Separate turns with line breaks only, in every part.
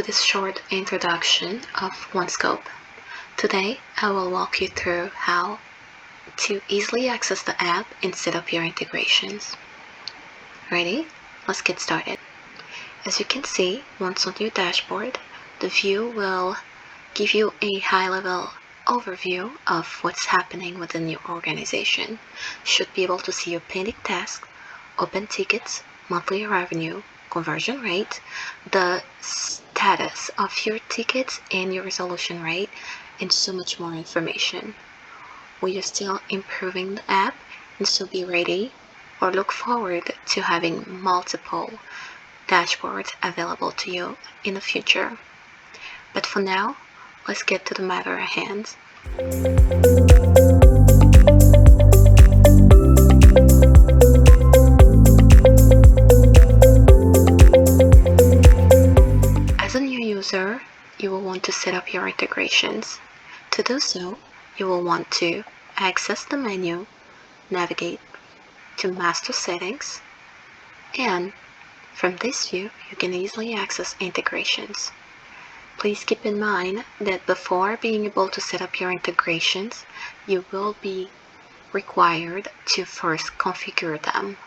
this short introduction of OneScope. Today, I will walk you through how to easily access the app and set up your integrations. Ready? Let's get started. As you can see, once on your dashboard, the view will give you a high-level overview of what's happening within your organization. You should be able to see your pending tasks, open tickets, monthly revenue, conversion rate, the status of your tickets and your resolution rate, and so much more information. We are still improving the app, and so be ready or look forward to having multiple dashboards available to you in the future. But for now, let's get to the matter at hand. As a new user, you will want to set up your integrations. To do so, you will want to access the menu, navigate to Master Settings, and from this view, you can easily access integrations. Please keep in mind that before being able to set up your integrations, you will be required to first configure them.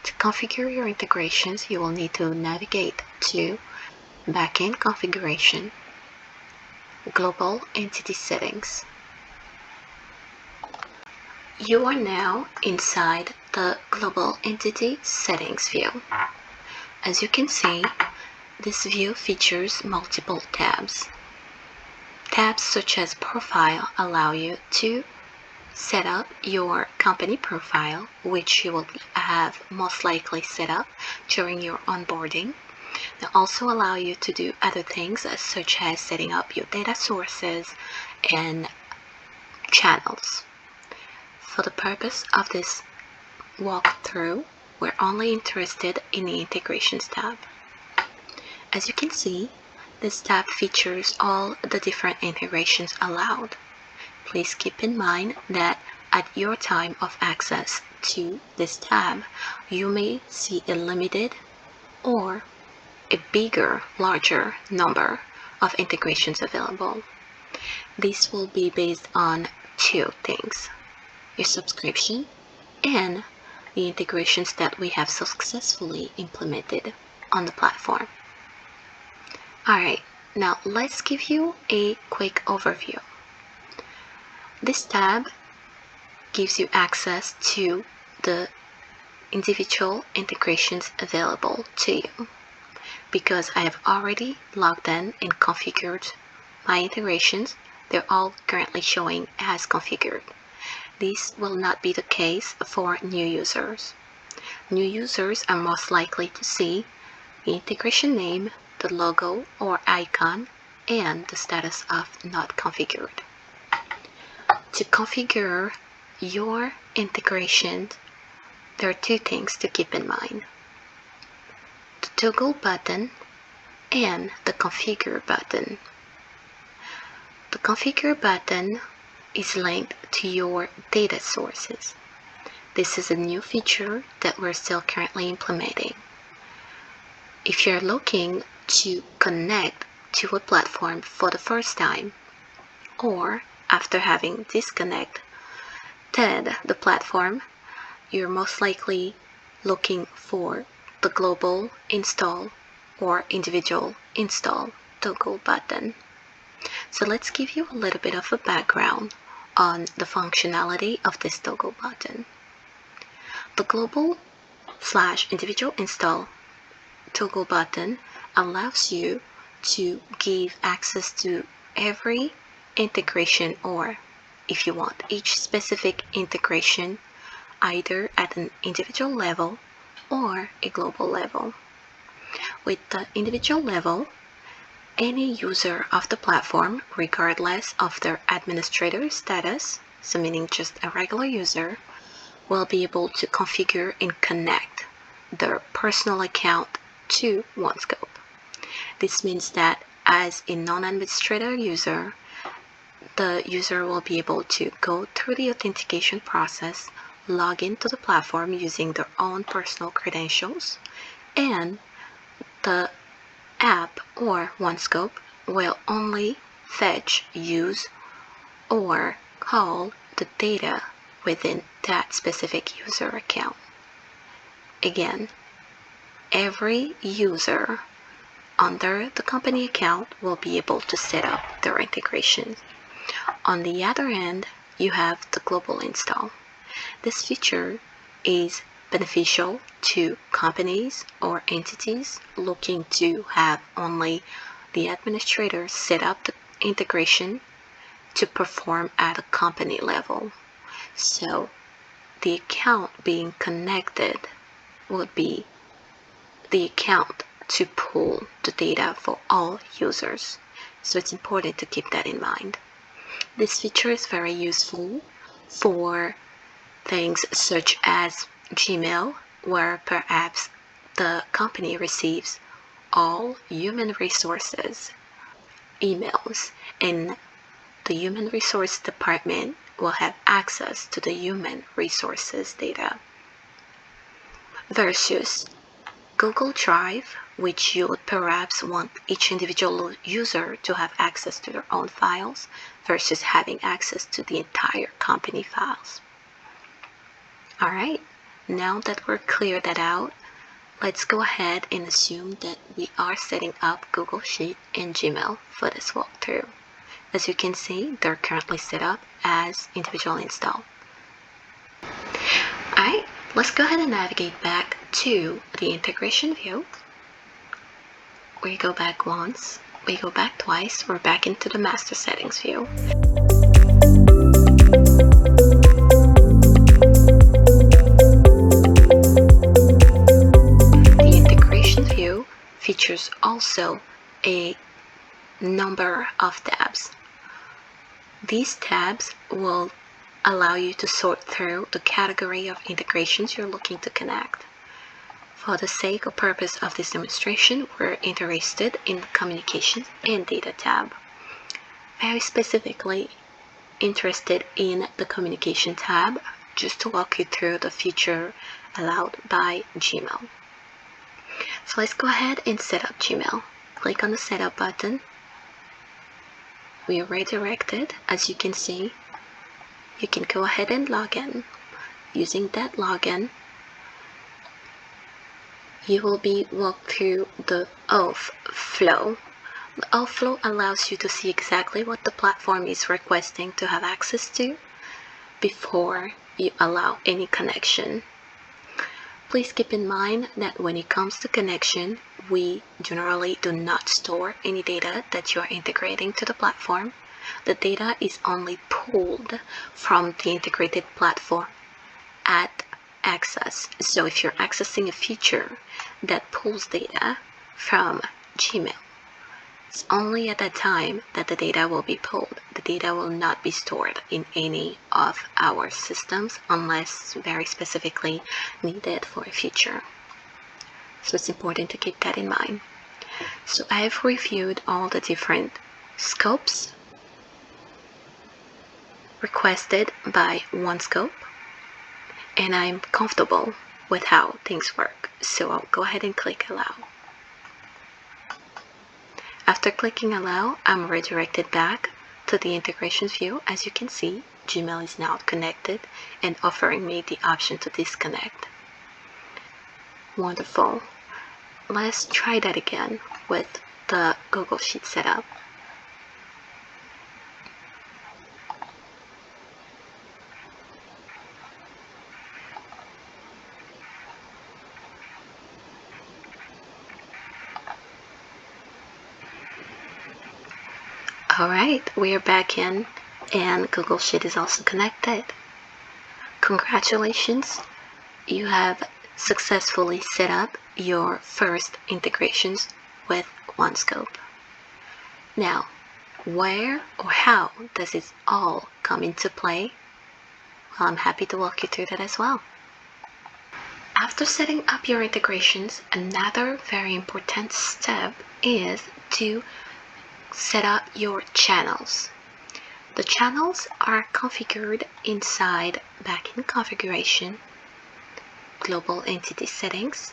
To configure your integrations, you will need to navigate to Backend Configuration, Global Entity Settings. You are now inside the Global Entity Settings view. As you can see, this view features multiple tabs. Tabs such as Profile allow you to set up your company profile, which you will have most likely set up during your onboarding. They also allow you to do other things such as setting up your data sources and channels. For the purpose of this walkthrough, we're only interested in the Integrations tab. As you can see, this tab features all the different integrations allowed. Please keep in mind that at your time of access to this tab, you may see a limited or a bigger, larger number of integrations available. These will be based on two things: your subscription and the integrations that we have successfully implemented on the platform. Alright, now let's give you a quick overview. This tab gives you access to the individual integrations available to you. Because I have already logged in and configured my integrations, they're all currently showing as configured. This will not be the case for new users. New users are most likely to see the integration name, the logo or icon, and the status of not configured. To configure your integration, there are two things to keep in mind: the toggle button and the configure button. The configure button is linked to your data sources. This is a new feature that we're still currently implementing. If you're looking to connect to a platform for the first time, or after having disconnected the platform, you're most likely looking for the global install or individual install toggle button. So let's give you a little bit of a background on the functionality of this toggle button. The global/individual install toggle button allows you to give access to every integration, or if you want, each specific integration, either at an individual level or a global level. With the individual level, any user of the platform, regardless of their administrator status, so meaning just a regular user, will be able to configure and connect their personal account to OneScope. This means that as a non-administrator user, the user will be able to go through the authentication process, log into the platform using their own personal credentials, and the app or OneScope will only fetch, use, or call the data within that specific user account. Again, every user under the company account will be able to set up their integrations. On the other end, you have the global install. This feature is beneficial to companies or entities looking to have only the administrator set up the integration to perform at a company level. So the account being connected would be the account to pull the data for all users. So it's important to keep that in mind. This feature is very useful for things such as Gmail, where perhaps the company receives all human resources emails, and the human resource department will have access to the human resources data, versus Google Drive, which you would perhaps want each individual user to have access to their own files versus having access to the entire company files. Alright, now that we're cleared that out, let's go ahead and assume that we are setting up Google Sheet and Gmail for this walkthrough. As you can see, they're currently set up as individual install. Alright, let's go ahead and navigate back to the integration view. We go back once, we go back twice, we're back into the master settings view. The integration view features also a number of tabs. These tabs will allow you to sort through the category of integrations you're looking to connect. For the sake or purpose of this demonstration, we're interested in the Communications and Data tab. Very specifically interested in the Communication tab, just to walk you through the feature allowed by Gmail. So let's go ahead and set up Gmail. Click on the Setup button. We are redirected. As you can see, you can go ahead and log in. Using that login, you will be walked through the auth flow. The auth flow allows you to see exactly what the platform is requesting to have access to before you allow any connection. Please keep in mind that when it comes to connection, we generally do not store any data that you are integrating to the platform. The data is only pulled from the integrated platform at access. So if you're accessing a feature that pulls data from Gmail, it's only at that time that the data will be pulled. The data will not be stored in any of our systems unless very specifically needed for a feature. So it's important to keep that in mind. So I've reviewed all the different scopes requested by OneScope, and I'm comfortable with how things work. So I'll go ahead and click Allow. After clicking Allow, I'm redirected back to the integrations view. As you can see, Gmail is now connected and offering me the option to disconnect. Wonderful. Let's try that again with the Google Sheet setup. Alright, we are back in and Google Sheet is also connected. Congratulations, you have successfully set up your first integrations with OneScope. Now, where or how does it all come into play? Well, I'm happy to walk you through that as well. After setting up your integrations, another very important step is to set up your channels. The channels are configured inside Backend Configuration, Global Entity Settings,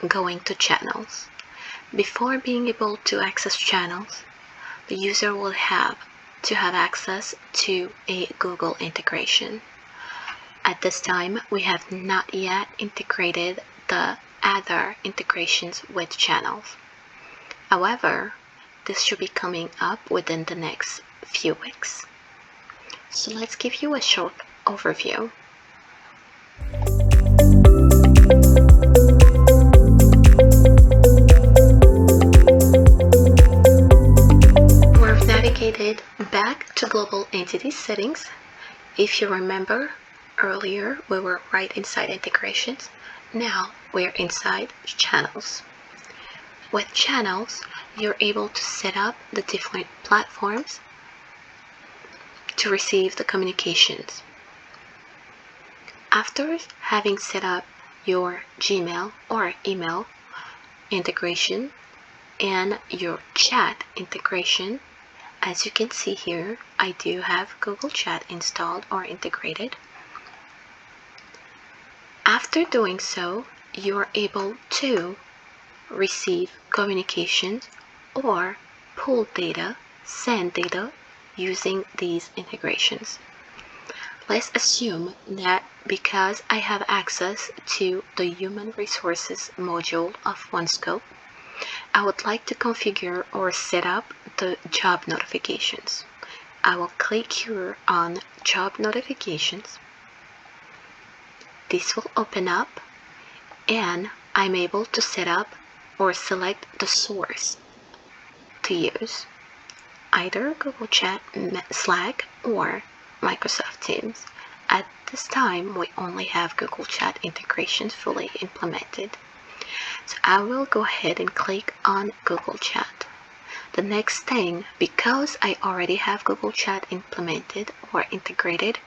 going to Channels. Before being able to access channels, the user will have to have access to a Google integration. At this time, we have not yet integrated the other integrations with channels. However, this should be coming up within the next few weeks. So let's give you a short overview. We've navigated back to global entity settings. If you remember, earlier we were right inside integrations. Now we're inside channels. With channels, you're able to set up the different platforms to receive the communications. After having set up your Gmail or email integration and your chat integration, as you can see here, I do have Google Chat installed or integrated. After doing so, you're able to receive communications or pull data, send data using these integrations. Let's assume that because I have access to the Human Resources module of OneScope, I would like to configure or set up the job notifications. I will click here on Job Notifications. This will open up and I'm able to set up or select the source to use, either Google Chat, Slack, or Microsoft Teams. At this time, we only have Google Chat integrations fully implemented. So I will go ahead and click on Google Chat. The next thing, because I already have Google Chat implemented or integrated,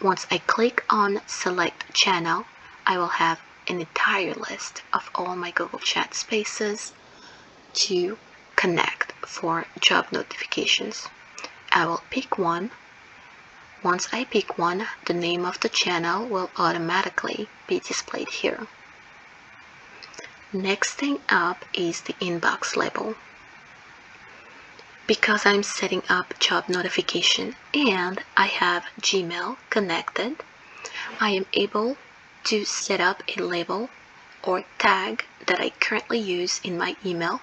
once I click on Select Channel, I will have an entire list of all my Google Chat spaces to connect for job notifications. I will pick one. Once I pick one, the name of the channel will automatically be displayed here. Next thing up is the inbox label. Because I'm setting up job notification and I have Gmail connected, I am able to set up a label or tag that I currently use in my email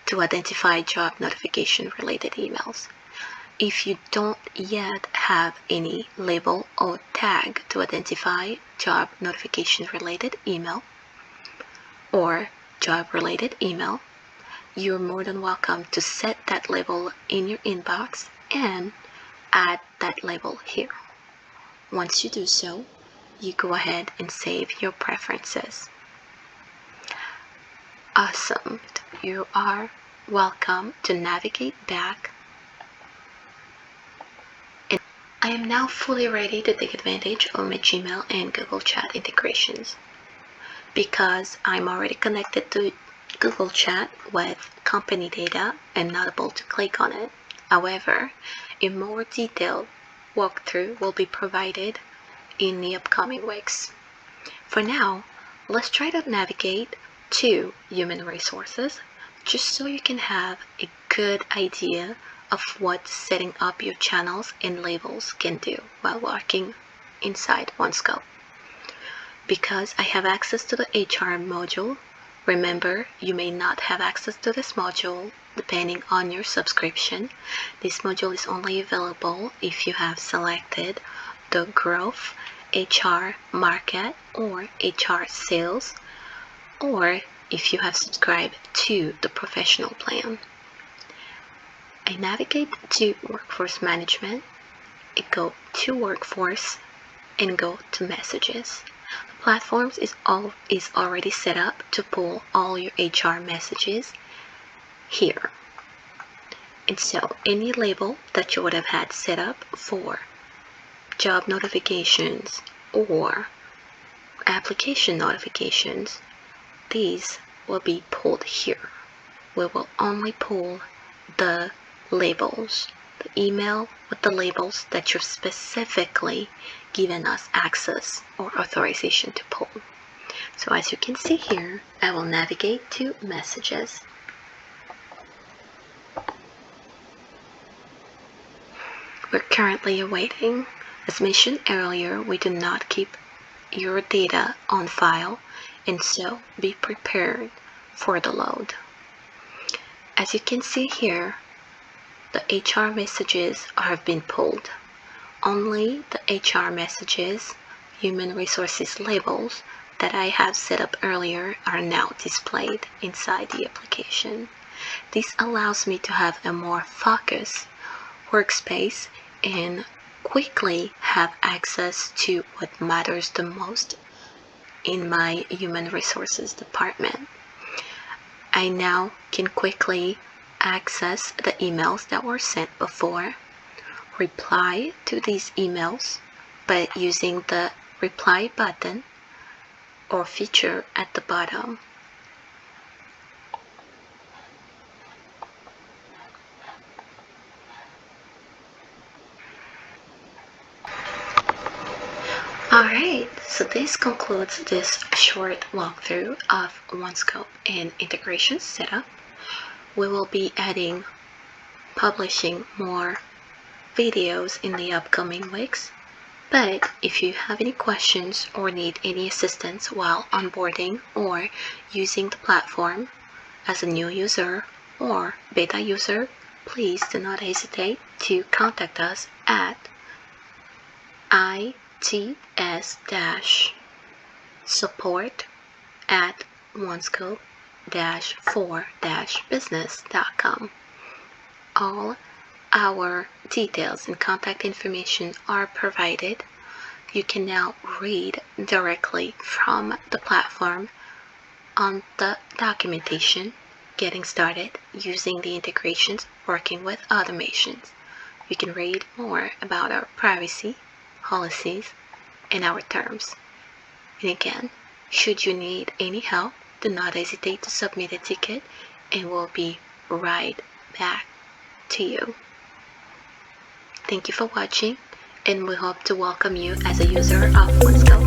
to identify job notification related emails. If you don't yet have any label or tag to identify job notification related email or job related email, you're more than welcome to set that label in your inbox and add that label here. Once you do so, you go ahead and save your preferences. Awesome. You are welcome to navigate back. And I am now fully ready to take advantage of my Gmail and Google Chat integrations. Because I'm already connected to Google Chat with company data, I'm not able to click on it. However, a more detailed walkthrough will be provided in the upcoming weeks. For now, let's try to navigate to Human Resources just so you can have a good idea of what setting up your channels and labels can do while working inside OneScope. Because I have access to the HR module, remember, you may not have access to this module depending on your subscription. This module is only available if you have selected the Growth, HR Market, or HR Sales, or if you have subscribed to the Professional plan. I navigate to Workforce Management, I go to Workforce, and go to Messages. Platforms is already set up to pull all your HR messages here. And so any label that you would have had set up for job notifications or application notifications, these will be pulled here. We will only pull the labels, the email with the labels that you've specifically given us access or authorization to pull. So as you can see here, I will navigate to Messages. we're currently awaiting. As mentioned earlier, we do not keep your data on file, and so be prepared for the load. As you can see here, the HR messages have been pulled. Only the HR messages, human resources labels that I have set up earlier are now displayed inside the application. This allows me to have a more focused workspace and quickly have access to what matters the most in my human resources department. I now can quickly access the emails that were sent before, reply to these emails by using the reply button or feature at the bottom. Alright, so this concludes this short walkthrough of OneScope and integration setup. We will be publishing more videos in the upcoming weeks, but if you have any questions or need any assistance while onboarding or using the platform as a new user or beta user, please do not hesitate to contact us at its-support@onescope-4-business.com. All our details and contact information are provided. You can now read directly from the platform on the documentation, getting started using the integrations, working with automations. You can read more about our privacy policies and our terms. And again, should you need any help, do not hesitate to submit a ticket and we'll be right back to you. Thank you for watching, and we hope to welcome you as a user of OneScope.